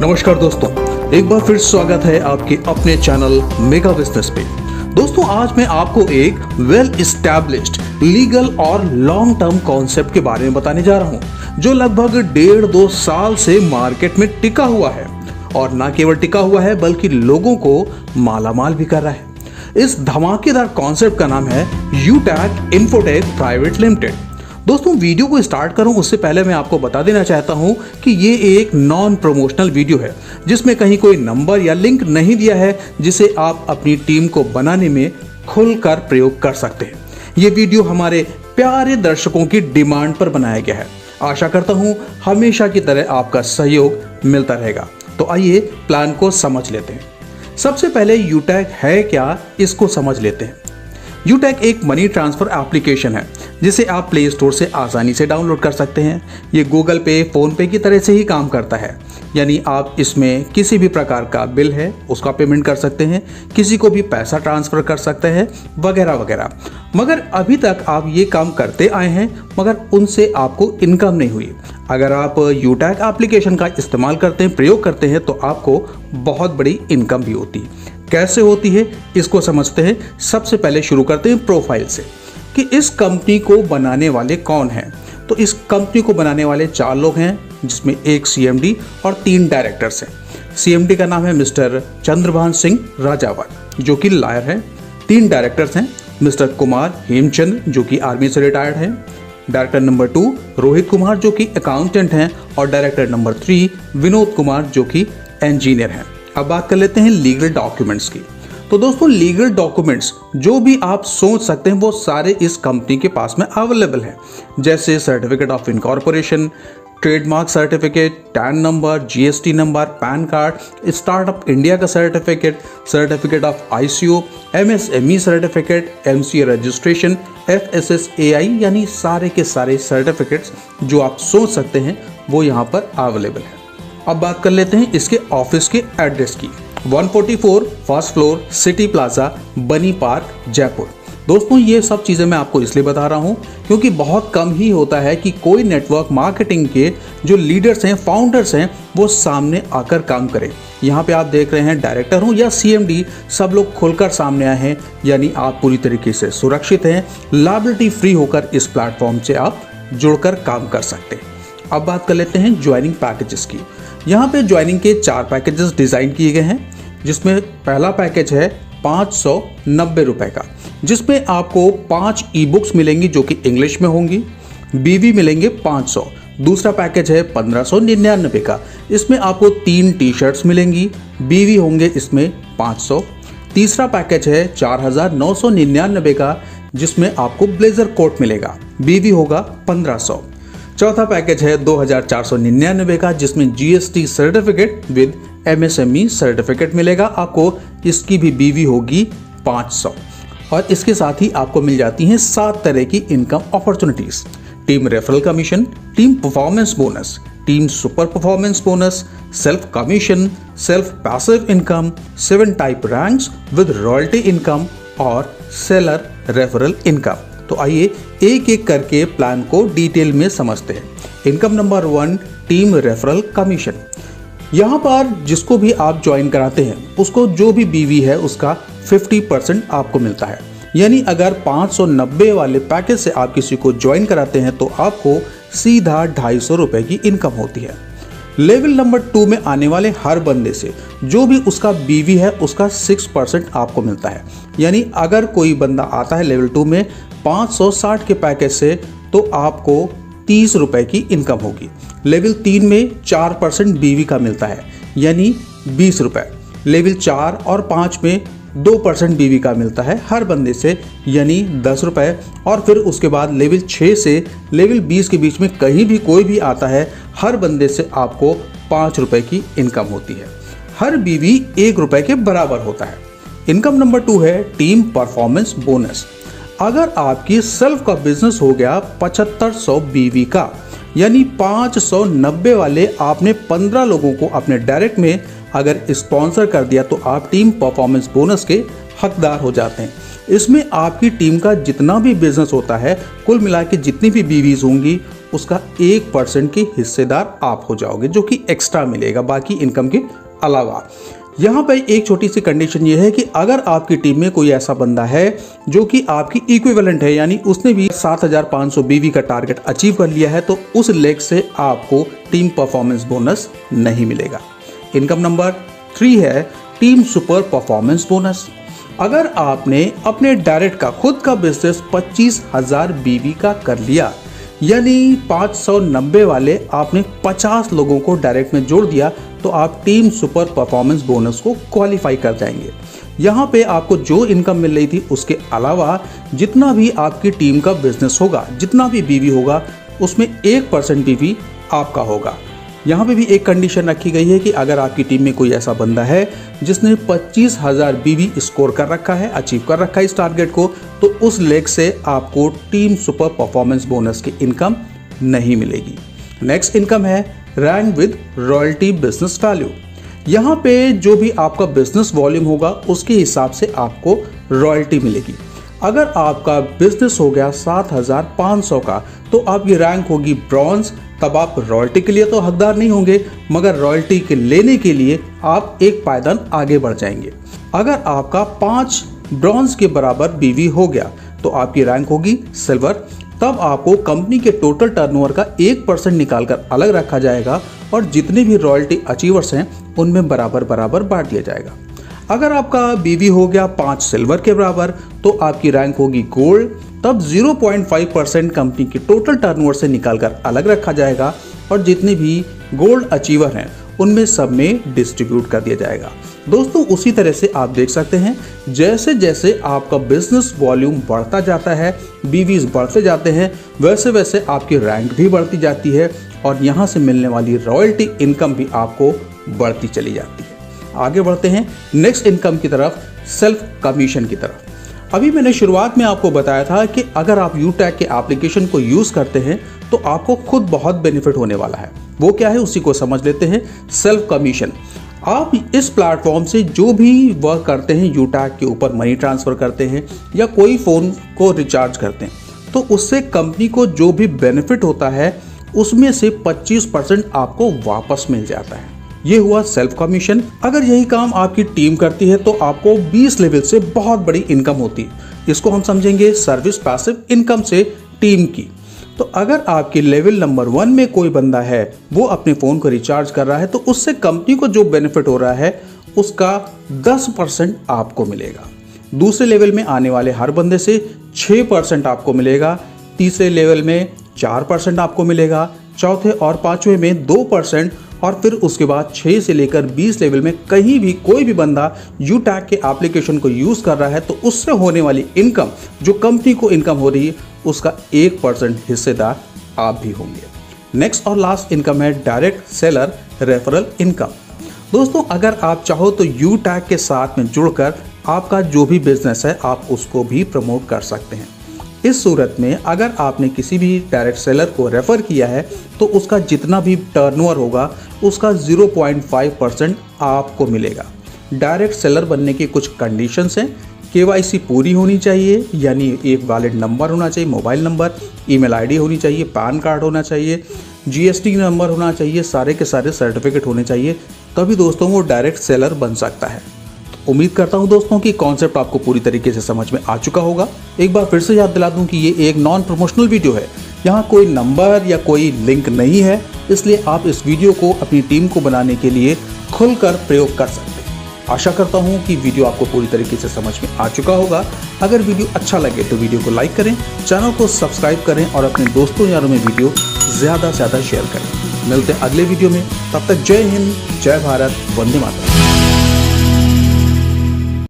नमस्कार दोस्तों, एक बार फिर स्वागत है आपके अपने चैनल मेगा बिजनेस पे। दोस्तों, आज मैं आपको एक वेल एस्टैब्लिश्ड लीगल और लॉन्ग टर्म कॉन्सेप्ट के बारे में बताने जा रहा हूं, जो लगभग 1.5-2 साल से मार्केट में टिका हुआ है और न केवल टिका हुआ है बल्कि लोगों को मालामाल भी कर रहा है। इस धमाकेदार कॉन्सेप्ट का नाम है यूटैक इन्फोटेक प्राइवेट लिमिटेड। दोस्तों, वीडियो को स्टार्ट करूं उससे पहले मैं आपको बता देना चाहता हूं कि ये एक नॉन प्रमोशनल वीडियो है, जिसमें कहीं कोई नंबर या लिंक नहीं दिया है जिसे आप अपनी टीम को बनाने में खुलकर प्रयोग कर सकते हैं। ये वीडियो हमारे प्यारे दर्शकों की डिमांड पर बनाया गया है। आशा करता हूं हमेशा की तरह आपका सहयोग मिलता रहेगा। तो आइए प्लान को समझ लेते हैं। सबसे पहले यूटैक है क्या, इसको समझ लेते हैं। यूटैक एक मनी ट्रांसफर एप्लीकेशन है जिसे आप प्ले स्टोर से आसानी से डाउनलोड कर सकते हैं। ये गूगल पे, फोन पे की तरह से ही काम करता है, यानी आप इसमें किसी भी प्रकार का बिल है उसका पेमेंट कर सकते हैं, किसी को भी पैसा ट्रांसफर कर सकते हैं, वगैरह वगैरह। मगर अभी तक आप ये काम करते आए हैं मगर उनसे आपको इनकम नहीं हुई। अगर आप यूटैक एप्लीकेशन का इस्तेमाल करते हैं, प्रयोग करते हैं, तो आपको बहुत बड़ी इनकम भी होती है। कैसे होती है इसको समझते हैं। सबसे पहले शुरू करते हैं प्रोफाइल से कि इस कंपनी को बनाने वाले कौन हैं। तो इस कंपनी को बनाने वाले 4 लोग हैं, जिसमें एक सीएमडी और 3 डायरेक्टर्स हैं। सीएमडी का नाम है मिस्टर चंद्रभान सिंह राजावत, जो कि लॉयर हैं। 3 डायरेक्टर्स हैं, मिस्टर कुमार हेमचंद, जो कि आर्मी से रिटायर्ड हैं। डायरेक्टर नंबर 2 रोहित कुमार, जो कि अकाउंटेंट हैं। और डायरेक्टर नंबर 3 विनोद कुमार, जो कि इंजीनियर हैं। अब बात कर लेते हैं लीगल डॉक्यूमेंट्स की। तो दोस्तों, लीगल डॉक्यूमेंट्स जो भी आप सोच सकते हैं वो सारे इस कंपनी के पास में अवेलेबल हैं, जैसे certificate of incorporation, trademark certificate, TAN number, GST number, PAN card, startup India का certificate, certificate of ICO, MSME certificate, MCA registration, FSSAI, यानी सारे के सारे सर्टिफिकेट्स जो आप सोच सकते हैं वो यहाँ पर अवेलेबल है। अब बात कर लेते हैं इसके ऑफिस के एड्रेस की। 144 फर्स्ट फ्लोर, सिटी प्लाजा, बनी पार्क, जयपुर। दोस्तों, ये सब चीज़ें मैं आपको इसलिए बता रहा हूँ क्योंकि बहुत कम ही होता है कि कोई नेटवर्क मार्केटिंग के जो लीडर्स हैं, फाउंडर्स हैं, वो सामने आकर काम करें। यहाँ पे आप देख रहे हैं डायरेक्टर हो या सीएमडी, सब लोग खुलकर सामने आए हैं, यानी आप पूरी तरीके से सुरक्षित हैं। लायबिलिटी फ्री होकर इस प्लेटफॉर्म से आप जुड़कर काम कर सकते हैं। अब बात कर लेते हैं ज्वाइनिंग पैकेजेस की। यहाँ पे ज्वाइनिंग के 4 पैकेजेस डिज़ाइन किए गए हैं, जिसमें पहला पैकेज है 590 रुपए का, जिसमें आपको 5 ई बुक्स मिलेंगी जो कि इंग्लिश में होंगी। बीवी मिलेंगे 500। दूसरा पैकेज है 1599 का, इसमें आपको 3 टी शर्ट्स मिलेंगी, बीवी होंगे इसमें 500। तीसरा पैकेज है 4999 का, जिसमें आपको ब्लेजर कोट मिलेगा, बीवी होगा 1500। चौथा पैकेज है 2499 का, जिसमें GST certificate with MSME certificate मिलेगा आपको, इसकी भी बीवी होगी 500। और इसके साथ ही आपको मिल जाती हैं 7 तरह की income opportunities: team referral commission, team performance bonus, team super performance bonus, self commission, self passive income, 7 type ranks with royalty income और सेलर रेफरल इनकम। तो आइए एक एक करके प्लान को डिटेल में समझते हैं। Income number 1, team referral commission. यहाँ पर जिसको भी आप ज्वाइन कराते हैं उसको जो भी बीवी है उसका 50% आपको मिलता है। यानी अगर 590 वाले पैकेज से आप किसी को ज्वाइन कराते हैं तो आपको सीधा 250 रुपए की इनकम होती है। लेवल नंबर 2 में आने वाले हर बंदे से जो भी उसका बीवी है उसका 6% आपको मिलता है। यानी अगर कोई बंदा आता है लेवल 2 में 560 के पैकेज से तो आपको 30 रुपए की इनकम होगी। लेवल 3 में 4% बीवी का मिलता है, यानी 20 रुपए। लेवल 4 और 5 में 2% बीवी का मिलता है हर बंदे से, यानी 10 रुपए। और फिर उसके बाद लेवल 6 से लेवल 20 के बीच में कहीं भी कोई भी आता है, हर बंदे से आपको 5 रुपए की इनकम होती है। हर बीवी 1 रुपए के बराबर होता है। इनकम नंबर 2 है टीम परफॉर्मेंस बोनस। अगर आपकी सेल्फ का बिजनेस हो गया 7500 बीवी का, यानी 590 वाले आपने 15 लोगों को अपने डायरेक्ट में अगर स्पॉन्सर कर दिया तो आप टीम परफॉर्मेंस बोनस के हकदार हो जाते हैं। इसमें आपकी टीम का जितना भी बिजनेस होता है, कुल मिला के जितनी भी बीवीज होंगी उसका 1% के हिस्सेदार आप हो जाओगे, जो कि एक्स्ट्रा मिलेगा बाकी इनकम के अलावा। यहाँ पे एक छोटी सी कंडीशन ये है कि अगर आपकी टीम में कोई ऐसा बंदा है जो कि आपकी इक्विवेलेंट है, यानी उसने भी 7500 बीवी का टारगेट अचीव कर लिया है, तो उस लेग से आपको टीम परफॉर्मेंस बोनस नहीं मिलेगा। इनकम नंबर 3 है टीम सुपर परफॉर्मेंस बोनस। अगर आपने अपने डायरेक्ट का खुद का बिजनेस 25,000 बीवी का कर लिया, यानी 590 वाले आपने 50 लोगों को डायरेक्ट में जोड़ दिया, तो आप टीम सुपर परफॉर्मेंस बोनस को क्वालिफाई कर जाएंगे। यहाँ पे आपको जो इनकम मिल रही थी उसके अलावा जितना भी आपकी टीम का बिजनेस होगा, जितना भी बीवी होगा, उसमें 1% बीवी आपका होगा। यहाँ पे भी एक कंडीशन रखी गई है कि अगर आपकी टीम में कोई ऐसा बंदा है जिसने 25,000 बीवी स्कोर कर रखा है, अचीव कर रखा है इस टारगेट को, तो उस लेग से आपको टीम सुपर परफॉर्मेंस बोनस की इनकम नहीं मिलेगी। नेक्स्ट इनकम है rank with royalty business value. यहाँ पे जो भी आपका बिजनेस वॉल्यूम होगा उसके हिसाब से आपको रॉयल्टी मिलेगी। अगर आपका बिजनेस हो गया 7,500 का, तो आपकी रैंक होगी ब्रॉन्ज। तब आप रॉयल्टी के लिए तो हकदार नहीं होंगे, मगर रॉयल्टी के लेने के लिए आप एक पायदान आगे बढ़ जाएंगे। अगर आपका 5 ब्रॉन्ज के बराबर बीवी हो गया, तो आपकी रैंक होगी सिल्वर। तब आपको कंपनी के टोटल टर्नओवर का 1% निकालकर अलग रखा जाएगा और जितने भी रॉयल्टी अचीवर्स हैं उनमें बराबर बराबर बांट दिया जाएगा। अगर आपका बीवी हो गया 5 सिल्वर के बराबर, तो आपकी रैंक होगी गोल्ड। तब 0.5% कंपनी की टोटल टर्नओवर से निकालकर अलग रखा जाएगा और जितने भी गोल्ड अचीवर हैं उनमें सब में डिस्ट्रीब्यूट कर दिया जाएगा। दोस्तों, उसी तरह से आप देख सकते हैं जैसे जैसे आपका बिजनेस वॉल्यूम बढ़ता जाता है, बीवीज बढ़ते जाते हैं, वैसे वैसे आपकी रैंक भी बढ़ती जाती है और यहाँ से मिलने वाली रॉयल्टी इनकम भी आपको बढ़ती चली जाती है। आगे बढ़ते हैं नेक्स्ट इनकम की तरफ, सेल्फ कमीशन की तरफ। अभी मैंने शुरुआत में आपको बताया था कि अगर आप यूटैग के एप्लीकेशन को यूज करते हैं तो आपको खुद बहुत बेनिफिट होने वाला है। वो क्या है उसी को समझ लेते हैं। सेल्फ कमीशन, आप इस प्लेटफॉर्म से जो भी वर्क करते हैं, यूटैग के ऊपर मनी ट्रांसफर करते हैं या कोई फ़ोन को रिचार्ज करते हैं, तो उससे कंपनी को जो भी बेनिफिट होता है उसमें से 25% आपको वापस मिल जाता है। ये हुआ सेल्फ कमीशन। अगर यही काम आपकी टीम करती है तो आपको 20 लेवल से बहुत बड़ी इनकम होती है। इसको हम समझेंगे सर्विस पैसिव इनकम से टीम की। तो अगर आपके लेवल नंबर 1 में कोई बंदा है, वो अपने फ़ोन को रिचार्ज कर रहा है, तो उससे कंपनी को जो बेनिफिट हो रहा है उसका 10% आपको मिलेगा। दूसरे लेवल में आने वाले हर बंदे से 6% आपको मिलेगा। तीसरे लेवल में 4% आपको मिलेगा। चौथे और पांचवें में 2%। और फिर उसके बाद 6 से लेकर 20 लेवल में कहीं भी कोई भी बंदा यूटैग के एप्लीकेशन को यूज़ कर रहा है, तो उससे होने वाली इनकम, जो कंपनी को इनकम हो रही है, उसका 1% हिस्सेदार आप भी होंगे। नेक्स्ट और लास्ट इनकम है डायरेक्ट सेलर रेफरल इनकम। दोस्तों, अगर आप चाहो तो यूटैग के साथ में जुड़कर आपका जो भी बिजनेस है आप उसको भी प्रमोट कर सकते हैं। इस सूरत में अगर आपने किसी भी डायरेक्ट सेलर को रेफ़र किया है तो उसका जितना भी टर्नओवर होगा उसका 0.5% आपको मिलेगा। डायरेक्ट सेलर बनने की कुछ कंडीशंस हैं। KYC पूरी होनी चाहिए, यानी एक वैलिड नंबर होना चाहिए, मोबाइल नंबर, ईमेल आईडी होनी चाहिए, पैन कार्ड होना चाहिए, GST नंबर होना चाहिए, सारे के सारे सर्टिफिकेट होने चाहिए, तभी दोस्तों वो डायरेक्ट सेलर बन सकता है। उम्मीद करता हूं दोस्तों कि कॉन्सेप्ट आपको पूरी तरीके से समझ में आ चुका होगा। एक बार फिर से याद दिला दूं कि ये एक नॉन प्रमोशनल वीडियो है। यहाँ कोई नंबर या कोई लिंक नहीं है, इसलिए आप इस वीडियो को अपनी टीम को बनाने के लिए खुलकर प्रयोग कर सकते हैं। आशा करता हूँ कि वीडियो आपको पूरी तरीके से समझ में आ चुका होगा। अगर वीडियो अच्छा लगे तो वीडियो को लाइक करें, चैनल को सब्सक्राइब करें और अपने दोस्तों यारों में वीडियो ज़्यादा से ज़्यादा शेयर करें। मिलते हैं अगले वीडियो में, तब तक जय हिंद, जय भारत, वंदे मातरम।